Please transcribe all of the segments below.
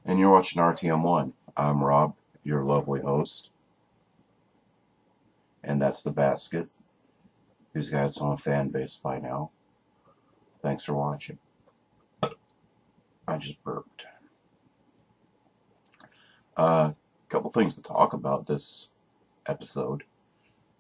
And you're watching RTM1. I'm Rob, your lovely host, and that's the basket, who's got its own fan base by now. Thanks for watching. I just burped. Couple things to talk about this episode.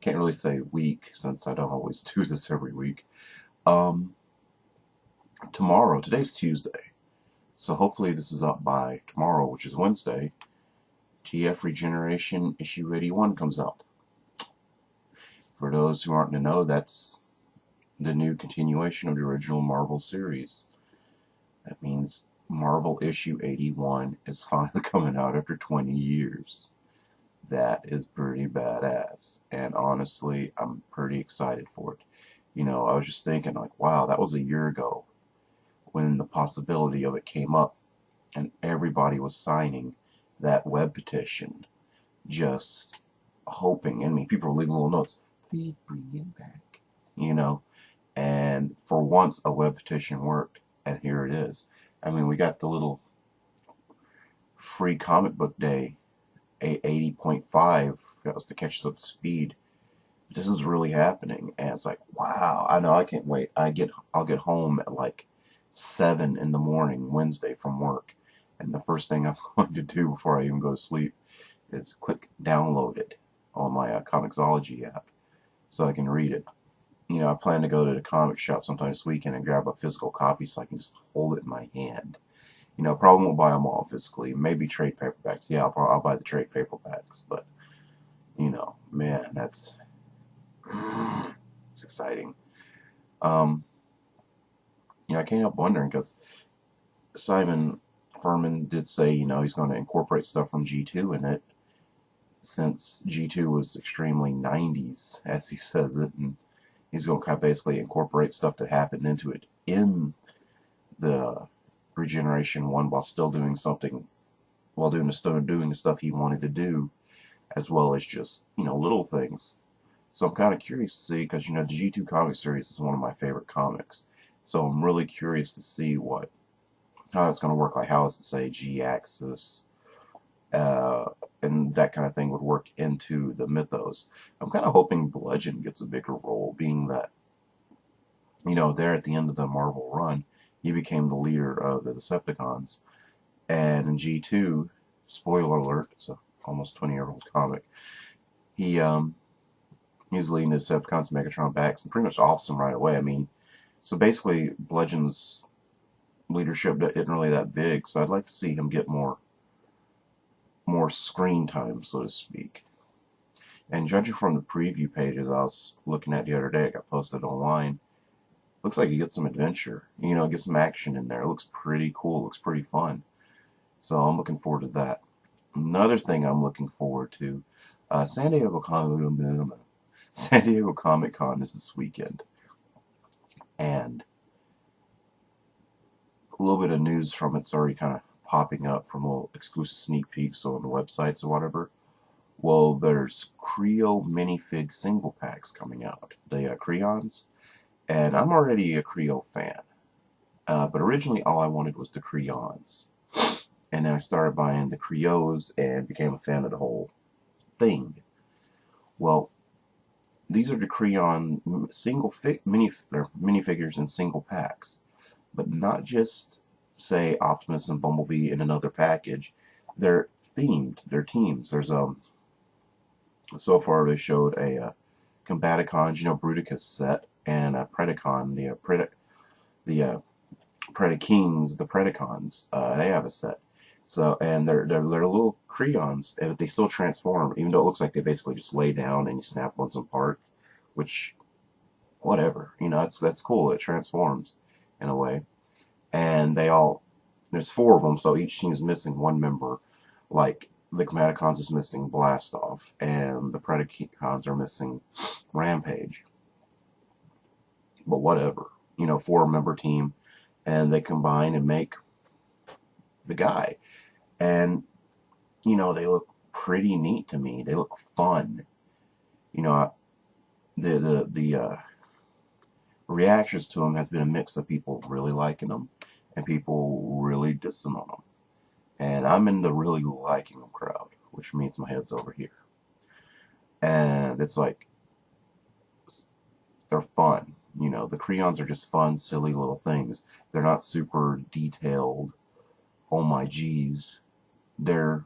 Can't really say week since I don't always do this every week. Today's Tuesday, so hopefully this is up by tomorrow, which is Wednesday. TF Regeneration issue 81 comes out. For those who aren't to know, that's the new continuation of the original Marvel series. That means Marvel issue 81 is finally coming out after 20 years. That is pretty badass. And honestly, I'm pretty excited for it. You know, I was just thinking, like, wow, that was a year ago when the possibility of it came up and everybody was signing that web petition, just hoping. I mean, people were leaving little notes, please bring it back, you know. And for once, a web petition worked, and here it is. I mean, we got the little free comic book day, 80.5. That was to catch us up to speed. This is really happening, and it's like, wow. I know, I can't wait. I'll get home at like 7 in the morning Wednesday from work, and the first thing I'm going to do before I even go to sleep is click download it on my Comixology app so I can read it. You know, I plan to go to the comic shop sometime this weekend and grab a physical copy so I can just hold it in my hand. You know, probably won't buy them all physically. Maybe trade paperbacks. Yeah, I'll buy the trade paperbacks. But, you know, man, it's exciting. You know, I can't help wondering because Simon Furman did say, you know, he's going to incorporate stuff from G2 in it, since G2 was extremely 90s, as he says it, and he's going to kind of basically incorporate stuff that happened into it in the Regeneration one while still doing something, while doing the stuff he wanted to do, as well as just, you know, little things. So I'm kind of curious to see, because, you know, the G2 comic series is one of my favorite comics. So I'm really curious to see how it's going to work, like how it's, say, G-axis, and that kind of thing would work into the mythos. I'm kind of hoping Bludgeon gets a bigger role, being that, you know, there at the end of the Marvel run, he became the leader of the Decepticons. And in G2, spoiler alert, it's a almost 20-year-old comic, he was leading the Decepticons, Megatron backs, and pretty much offs them right away. I mean, so basically, Bludgeon's leadership isn't really that big, so I'd like to see him get more screen time, so to speak. And judging from the preview pages I was looking at the other day, I got posted online, looks like you get some adventure, you know, get some action in there. It looks pretty cool, looks pretty fun. So I'm looking forward to that. Another thing I'm looking forward to, San Diego Comic Con is this weekend. And a little bit of news from it's already kind of popping up from little exclusive sneak peeks on the websites or whatever. Well, there's Kre-O minifig single packs coming out. The Kreons. And I'm already a Kre-O fan. But originally all I wanted was the Kreons. And then I started buying the Kre-Os and became a fan of the whole thing. Well, these are the Kreon minifigures in single packs. But not just, say, Optimus and Bumblebee in another package. They're themed. They're teams. There's so far they showed a Combaticons, you know, Bruticus set, and a Predacon, the Predakings, the Predacons. They have a set. So, and they're little Kreons, and they still transform, even though it looks like they basically just lay down and you snap on some parts, which, whatever, you know, that's cool. It transforms in a way. And there's 4 of them, so each team is missing one member. Like, the Combaticons is missing Blastoff, and the Predacons are missing Rampage. But whatever, you know, 4-member team, and they combine and make the guy. And, you know, they look pretty neat to me. They look fun. You know, the reactions to them has been a mix of people really liking them and people really dissing on them. And I'm in the really liking them crowd, which means my head's over here. And it's like, they're fun. You know, the Kre-Ons are just fun, silly little things. They're not super detailed, oh my geez. They're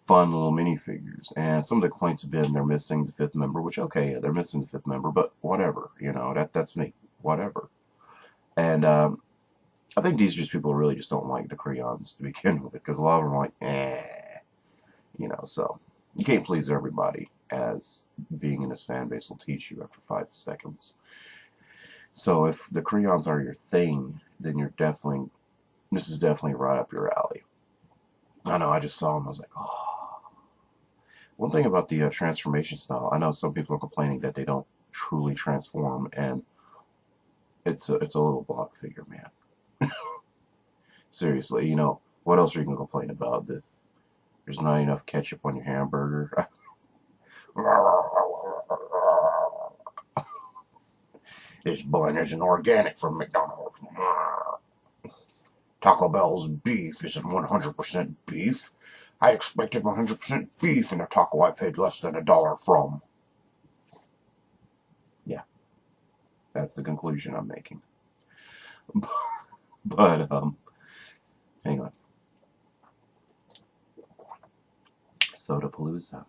fun little minifigures. And some of the complaints have been they're missing the fifth member, which, okay, yeah, they're missing the fifth member, but whatever, you know, that's me. Whatever. And I think these are just people who really just don't like the Kre-Ons to begin with, because a lot of them are like, you know, so you can't please everybody, as being in this fan base will teach you after 5 seconds. So if the Kre-Ons are your thing, then this is definitely right up your alley. I know, I just saw them, I was like, oh. One thing about the transformation style, I know some people are complaining that they don't truly transform, and it's a little block figure, man. Seriously, you know, what else are you going to complain about? That there's not enough ketchup on your hamburger? This bun isn't organic from McDonald's. Taco Bell's beef isn't 100% beef. I expected 100% beef in a taco I paid less than $1 from. Yeah, that's the conclusion I'm making. But, hang on. Sodapalooza.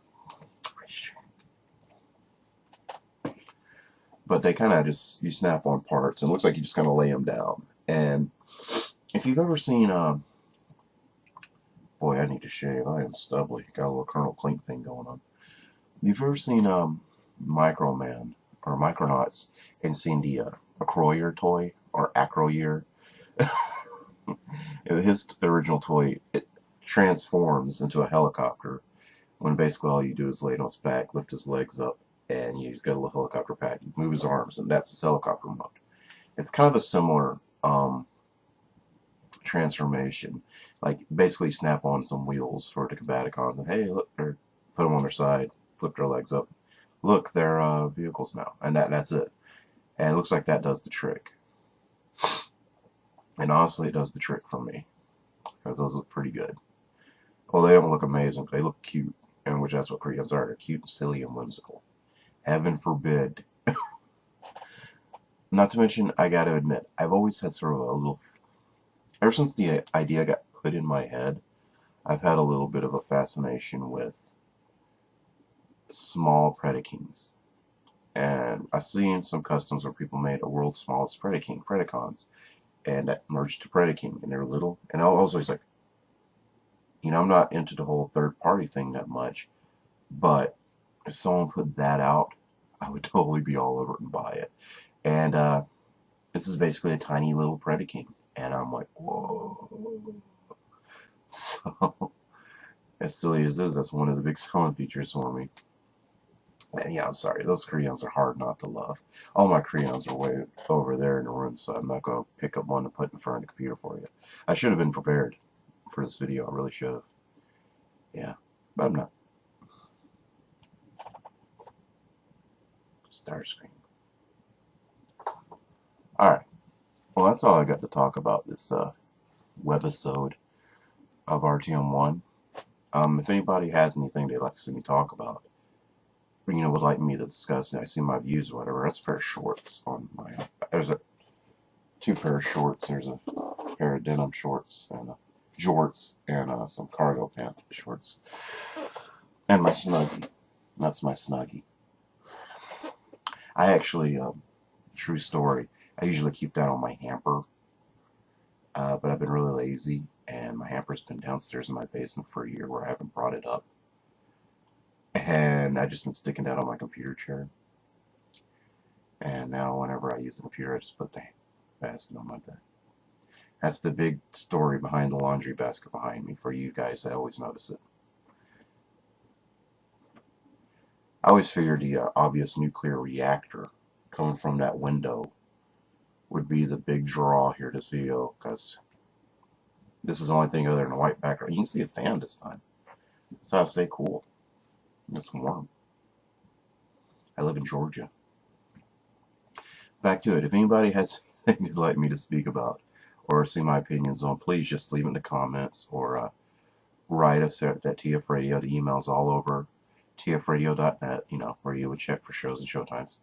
But they kind of just, you snap on parts, and it looks like you just kind of lay them down. And if you've ever seen, boy, I need to shave. I am stubbly. Got a little Colonel Clink thing going on. You've ever seen Microman or Micronauts and seen the Acroyer toy or Acroyer? His original toy, it transforms into a helicopter when basically all you do is lay it on its back, lift his legs up, and he's got a little helicopter pad. You move his arms, and that's his helicopter mode. It's kind of a similar transformation. Like, basically snap on some wheels for the Combaticons, and hey, look, or put them on their side, flip their legs up. Look, they're vehicles now, and that's it. And it looks like that does the trick. And honestly, it does the trick for me, because those look pretty good. Well, they don't look amazing, but they look cute, and which that's what Kre-Ons are. They're cute and silly and whimsical. Heaven forbid. Not to mention, I gotta admit, I've always had sort of a little, ever since the idea got put in my head, I've had a little bit of a fascination with small Predakings. And I've seen some customs where people made a world's smallest Predaking, Predacons, and that merged to Predaking, and they're little. And I was always like, you know, I'm not into the whole third-party thing that much, but if someone put that out, I would totally be all over it and buy it. And this is basically a tiny little Predaking, and I'm like, whoa. So, as silly as it is, that's one of the big selling features for me. And yeah, I'm sorry, those Kre-Ons are hard not to love. All my Kre-Ons are way over there in the room, so I'm not going to pick up one to put in front of the computer for you. I should have been prepared for this video, I really should have. Yeah, but I'm not. Starscream. Alright, well that's all I got to talk about this webisode of RTM1. If anybody has anything they'd like to see me talk about, you know, would like me to discuss, and I see my views or whatever, that's a pair of shorts on my, there's two pair of shorts, there's a pair of denim shorts, and jorts, and some cargo pant shorts, and my Snuggie. That's my Snuggie. I actually, true story, I usually keep that on my hamper, but I've been really lazy, and my hamper's been downstairs in my basement for a year where I haven't brought it up. And I've just been sticking that on my computer chair. And now whenever I use the computer, I just put the basket on my bed. That's the big story behind the laundry basket behind me for you guys that always notice it. I always figured the obvious nuclear reactor coming from that window would be the big draw here to this video, because this is the only thing other than a white background. You can see a fan this time. That's how I stay cool. It's warm. I live in Georgia. Back to it. If anybody has anything you'd like me to speak about, or see my opinions on, please just leave it in the comments, or write us at TF Radio. The email's all over tfradio.net, you know, where you would check for shows and showtimes.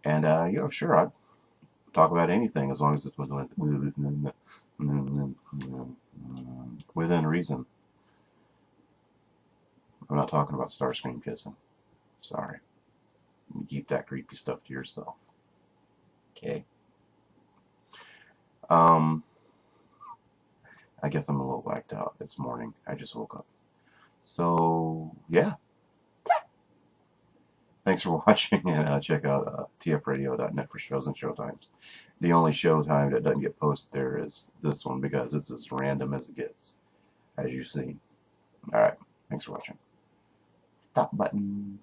And, you know, sure, I'd talk about anything as long as it's within reason. I'm not talking about Starscream kissing. Sorry. You keep that creepy stuff to yourself. Okay. I guess I'm a little blacked out. It's morning. I just woke up. So, yeah. Thanks for watching, and check out tfradio.net for shows and showtimes. The only showtime that doesn't get posted there is this one, because it's as random as it gets, as you've seen. Alright, thanks for watching. Stop button.